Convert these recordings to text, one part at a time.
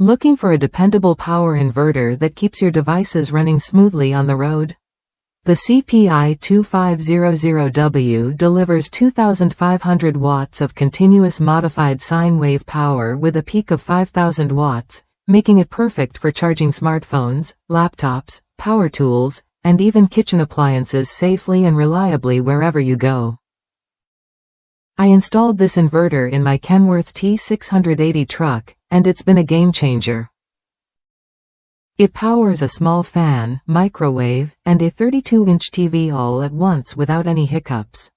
Looking for a dependable power inverter that keeps your devices running smoothly on the road? The CPI-2500W delivers 2,500 watts of continuous modified sine wave power with a peak of 5,000 watts, making it perfect for charging smartphones, laptops, power tools, and even kitchen appliances safely and reliably wherever you go. I installed this inverter in my Kenworth T680 truck, and it's been a game changer. It powers a small fan, microwave, and a 32-inch TV all at once without any hiccups.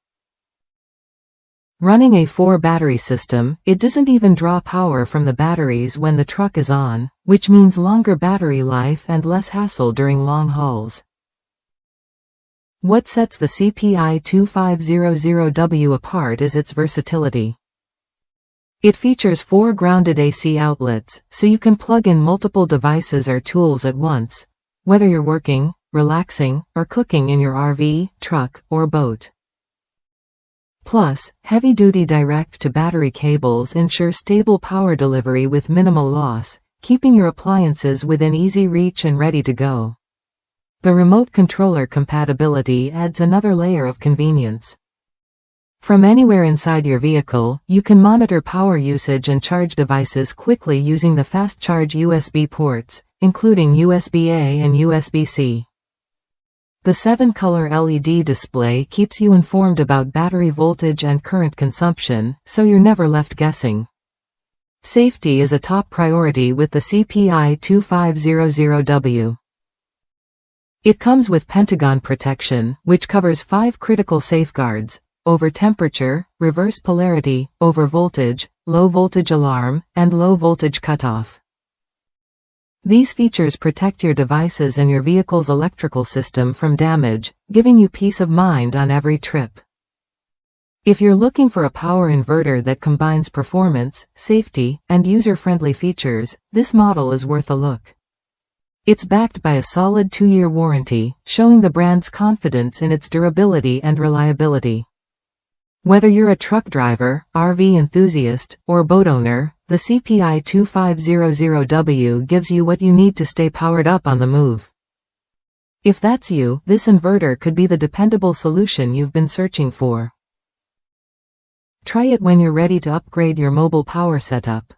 Running a 4-battery system, it doesn't even draw power from the batteries when the truck is on, which means longer battery life and less hassle during long hauls. What sets the CPI-2500W apart is its versatility. It features 4 grounded AC outlets, so you can plug in multiple devices or tools at once, whether you're working, relaxing, or cooking in your RV, truck, or boat. Plus, heavy-duty direct-to-battery cables ensure stable power delivery with minimal loss, keeping your appliances within easy reach and ready to go. The remote controller compatibility adds another layer of convenience. From anywhere inside your vehicle, you can monitor power usage and charge devices quickly using the fast charge USB ports, including USB-A and USB-C. The 7-color LED display keeps you informed about battery voltage and current consumption, so you're never left guessing. Safety is a top priority with the CPI-2500W. It comes with Pentagon protection, which covers 5 critical safeguards: over temperature, reverse polarity, over voltage, low voltage alarm, and low voltage cutoff. These features protect your devices and your vehicle's electrical system from damage, giving you peace of mind on every trip. If you're looking for a power inverter that combines performance, safety, and user-friendly features, this model is worth a look. It's backed by a solid 2-year warranty, showing the brand's confidence in its durability and reliability. Whether you're a truck driver, RV enthusiast, or boat owner, the CPI-2500W gives you what you need to stay powered up on the move. If that's you, this inverter could be the dependable solution you've been searching for. Try it when you're ready to upgrade your mobile power setup.